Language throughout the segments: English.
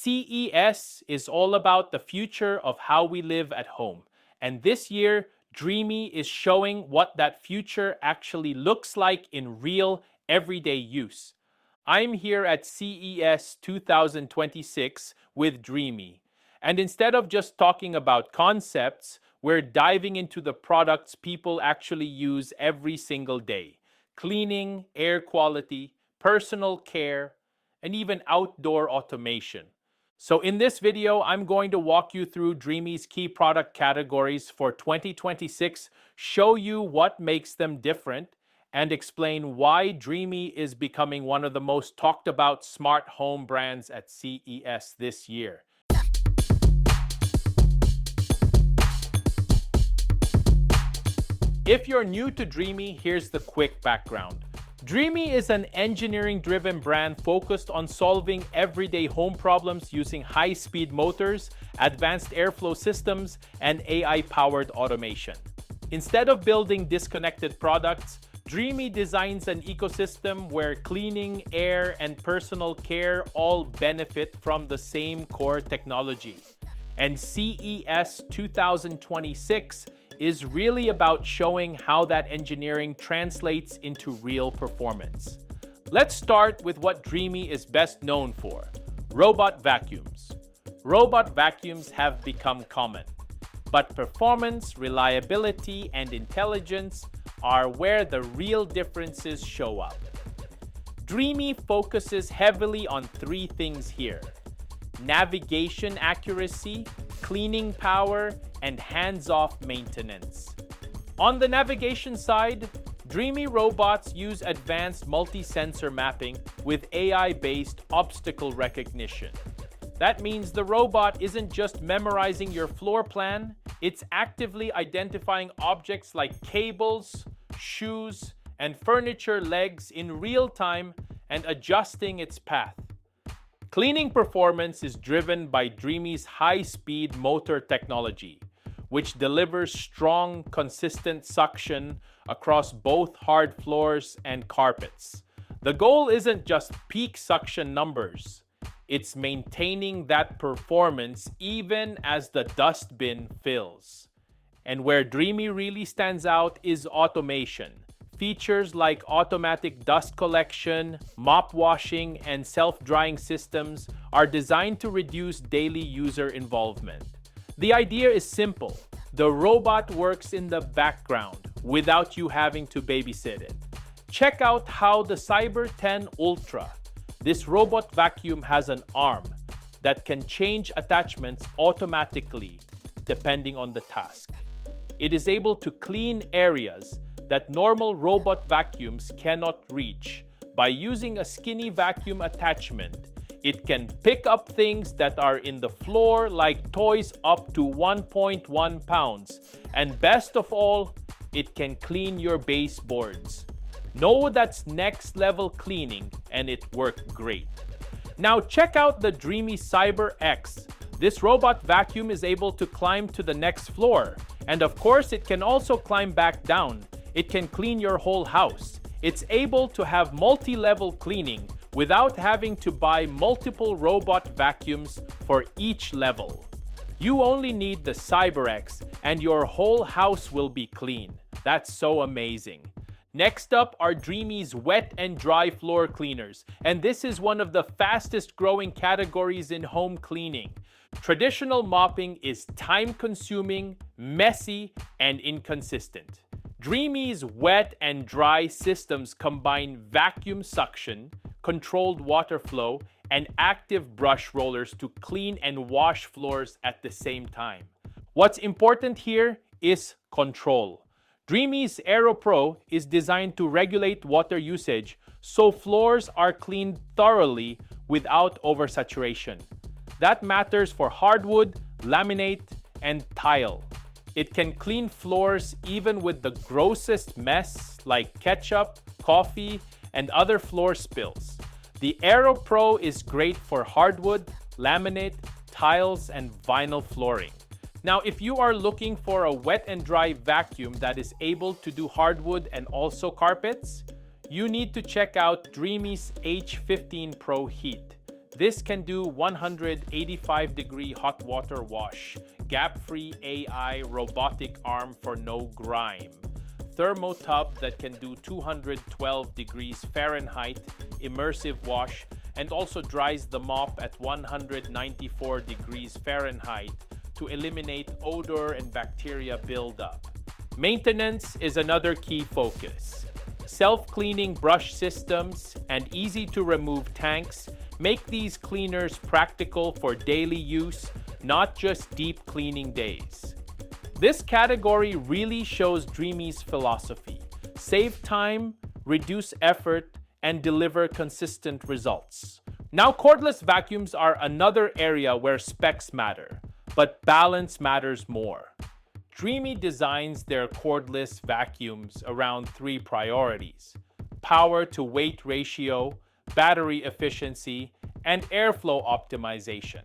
CES is all about the future of how we live at home. And this year, Dreamy is showing what that future actually looks like in real, everyday use. I'm here at CES 2026 with Dreamy. And instead of just talking about concepts, we're diving into the products people actually use every single day: cleaning, air quality, personal care, and even outdoor automation. So in this video, I'm going to walk you through Dreamy's key product categories for 2026, show you what makes them different, and explain why Dreamy is becoming one of the most talked about smart home brands at CES this year. If you're new to Dreamy, here's the quick background. Dreamy is an engineering-driven brand focused on solving everyday home problems using high-speed motors, advanced airflow systems, and AI-powered automation. Instead of building disconnected products, Dreamy designs an ecosystem where cleaning, air, and personal care all benefit from the same core technology. And CES 2026 is really about showing how that engineering translates into real performance. Let's start with what Dreamy is best known for: robot vacuums. Robot vacuums have become common, but performance, reliability, and intelligence are where the real differences show up. Dreamy focuses heavily on three things here: navigation accuracy, cleaning power, and hands-off maintenance. On the navigation side, Dreamy robots use advanced multi-sensor mapping with AI-based obstacle recognition. That means the robot isn't just memorizing your floor plan, it's actively identifying objects like cables, shoes, and furniture legs in real time and adjusting its path. Cleaning performance is driven by Dreamy's high-speed motor technology, which delivers strong, consistent suction across both hard floors and carpets. The goal isn't just peak suction numbers, it's maintaining that performance even as the dustbin fills. And where Dreamy really stands out is automation. Features like automatic dust collection, mop washing, and self-drying systems are designed to reduce daily user involvement. The idea is simple. The robot works in the background without you having to babysit it. Check out how the Cyber 10 Ultra, this robot vacuum, has an arm that can change attachments automatically depending on the task. It is able to clean areas that normal robot vacuums cannot reach. By using a skinny vacuum attachment, it can pick up things that are in the floor like toys up to 1.1 pounds. And best of all, it can clean your baseboards. No, that's next level cleaning, and it worked great. Now check out the Dreamy Cyber X. This robot vacuum is able to climb to the next floor. And of course, it can also climb back down. It can clean your whole house. It's able to have multi-level cleaning without having to buy multiple robot vacuums for each level. You only need the CyberX and your whole house will be clean. That's so amazing. Next up are Dreamy's wet and dry floor cleaners, and this is one of the fastest growing categories in home cleaning. Traditional mopping is time-consuming, messy, and inconsistent. Dreamy's wet and dry systems combine vacuum suction, controlled water flow, and active brush rollers to clean and wash floors at the same time. What's important here is control. Dreamy's Aero Pro is designed to regulate water usage so floors are cleaned thoroughly without oversaturation. That matters for hardwood, laminate, and tile. It can clean floors even with the grossest mess like ketchup, coffee, and other floor spills. The Aero Pro is great for hardwood, laminate, tiles, and vinyl flooring. Now, if you are looking for a wet and dry vacuum that is able to do hardwood and also carpets, you need to check out Dreamy's H15 Pro Heat. This can do 185-degree hot water wash, gap-free AI robotic arm for no grime, thermo tub that can do 212 degrees Fahrenheit immersive wash and also dries the mop at 194 degrees Fahrenheit to eliminate odor and bacteria buildup. Maintenance is another key focus. Self-cleaning brush systems and easy-to-remove tanks make these cleaners practical for daily use, not just deep cleaning days. This category really shows Dreamy's philosophy: save time, reduce effort, and deliver consistent results. Now, cordless vacuums are another area where specs matter, but balance matters more. Dreamy designs their cordless vacuums around three priorities: power to weight ratio, battery efficiency, and airflow optimization.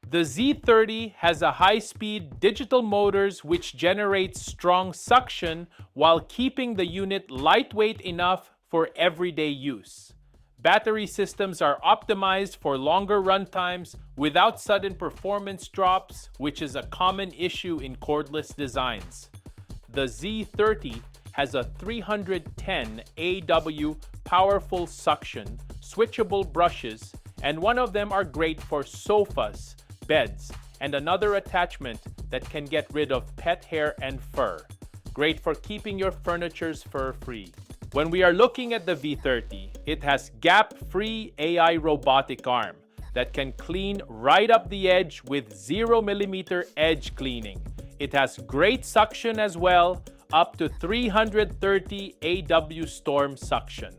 The Z30 has a high-speed digital motors which generates strong suction while keeping the unit lightweight enough for everyday use. Battery systems are optimized for longer runtimes without sudden performance drops, which is a common issue in cordless designs. The Z30 has a 310 AW powerful suction, switchable brushes, and one of them are great for sofas, beds, and another attachment that can get rid of pet hair and fur. Great for keeping your furniture's fur-free. When we are looking at the V30, it has gap-free AI robotic arm that can clean right up the edge with 0mm edge cleaning. It has great suction as well, up to 330 AW storm suction.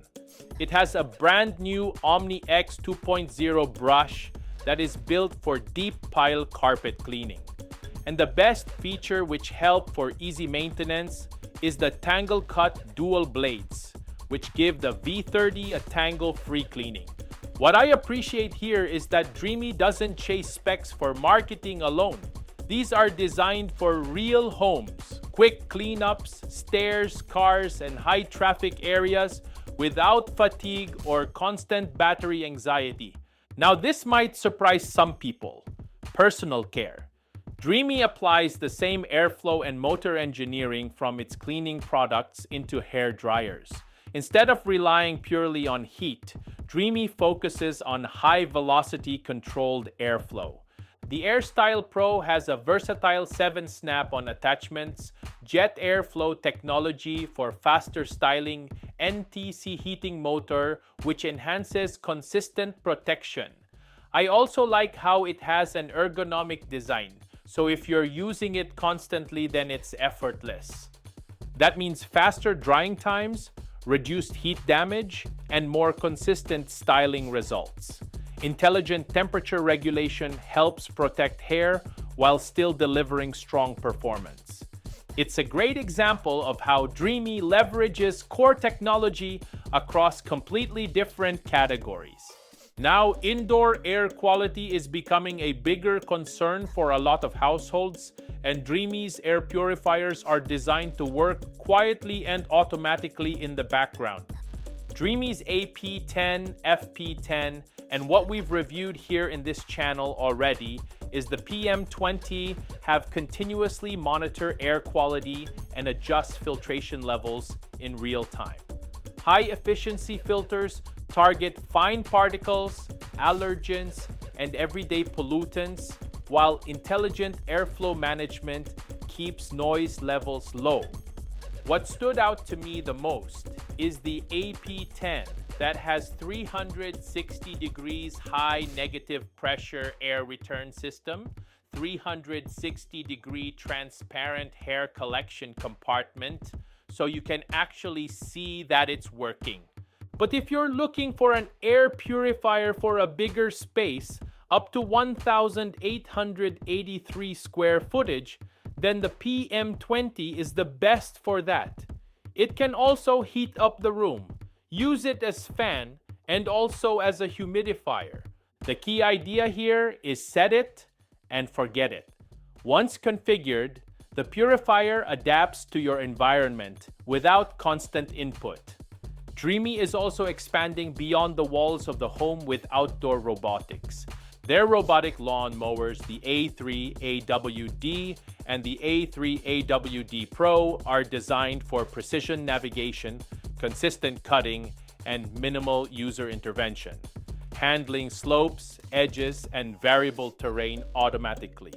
It has a brand new Omni X 2.0 brush that is built for deep pile carpet cleaning. And the best feature which help for easy maintenance is the Tangle Cut dual blades, which give the V30 a tangle-free cleaning. What I appreciate here is that Dreamy doesn't chase specs for marketing alone. These are designed for real homes, quick cleanups, stairs, cars, and high-traffic areas without fatigue or constant battery anxiety. Now, this might surprise some people. Personal care. Dreamy applies the same airflow and motor engineering from its cleaning products into hair dryers. Instead of relying purely on heat, Dreamy focuses on high-velocity controlled airflow. The AirStyle Pro has a versatile 7 snap-on attachments, jet airflow technology for faster styling, NTC heating motor, which enhances consistent protection. I also like how it has an ergonomic design, so if you're using it constantly, then it's effortless. That means faster drying times, reduced heat damage, and more consistent styling results. Intelligent temperature regulation helps protect hair while still delivering strong performance. It's a great example of how Dreamy leverages core technology across completely different categories. Now, indoor air quality is becoming a bigger concern for a lot of households, and Dreamy's air purifiers are designed to work quietly and automatically in the background. Dreamy's AP10, FP10, and what we've reviewed here in this channel already is the PM20 have continuously monitor air quality and adjust filtration levels in real time. High-efficiency filters target fine particles, allergens, and everyday pollutants, while intelligent airflow management keeps noise levels low. What stood out to me the most is the AP10 that has 360 degrees high negative pressure air return system, 360-degree transparent hair collection compartment, so you can actually see that it's working. But if you're looking for an air purifier for a bigger space, up to 1,883 square footage, then the PM20 is the best for that. It can also heat up the room, use it as fan, and also as a humidifier. The key idea here is set it and forget it. Once configured, the purifier adapts to your environment without constant input. Dreamy is also expanding beyond the walls of the home with outdoor robotics. Their robotic lawn mowers, the A3AWD and the A3AWD Pro, are designed for precision navigation, consistent cutting, and minimal user intervention, handling slopes, edges, and variable terrain automatically.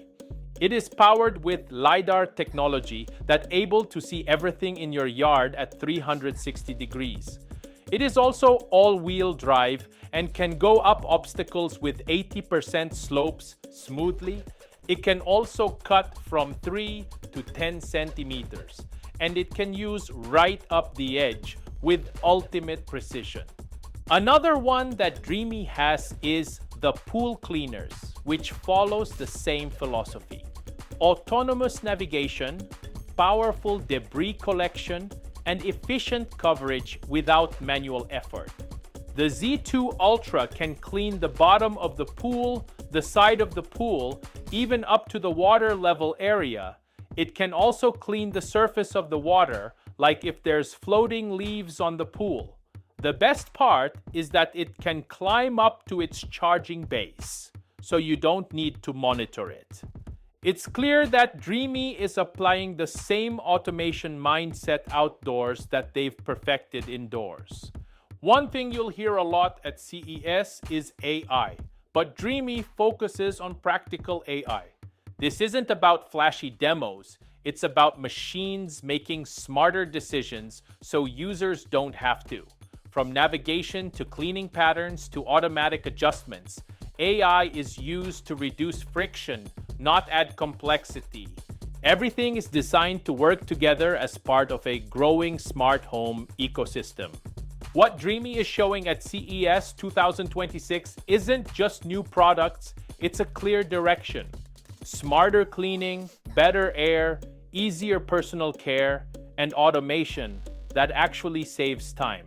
It is powered with LiDAR technology that's able to see everything in your yard at 360 degrees. It is also all-wheel drive and can go up obstacles with 80% slopes smoothly. It can also cut from 3 to 10 centimeters, and it can use right up the edge with ultimate precision. Another one that Dreamy has is the pool cleaners, which follows the same philosophy. Autonomous navigation, powerful debris collection, and efficient coverage without manual effort. The Z2 Ultra can clean the bottom of the pool, the side of the pool, even up to the water level area. It can also clean the surface of the water, like if there's floating leaves on the pool. The best part is that it can climb up to its charging base, so you don't need to monitor it. It's clear that Dreamy is applying the same automation mindset outdoors that they've perfected indoors. One thing you'll hear a lot at CES is AI, but Dreamy focuses on practical AI. This isn't about flashy demos, it's about machines making smarter decisions so users don't have to. From navigation to cleaning patterns to automatic adjustments, AI is used to reduce friction, not add complexity. Everything is designed to work together as part of a growing smart home ecosystem. What Dreamy is showing at CES 2026 isn't just new products, it's a clear direction. Smarter cleaning, better air, easier personal care, and automation that actually saves time.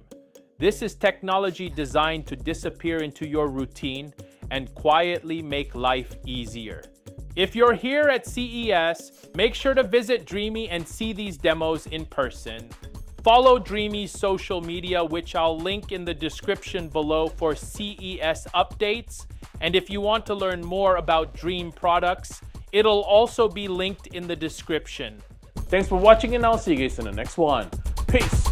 This is technology designed to disappear into your routine and quietly make life easier. If you're here at CES, make sure to visit Dreamy and see these demos in person. Follow Dreamy's social media, which I'll link in the description below for CES updates. And if you want to learn more about Dream products, it'll also be linked in the description. Thanks for watching, and I'll see you guys in the next one. Peace!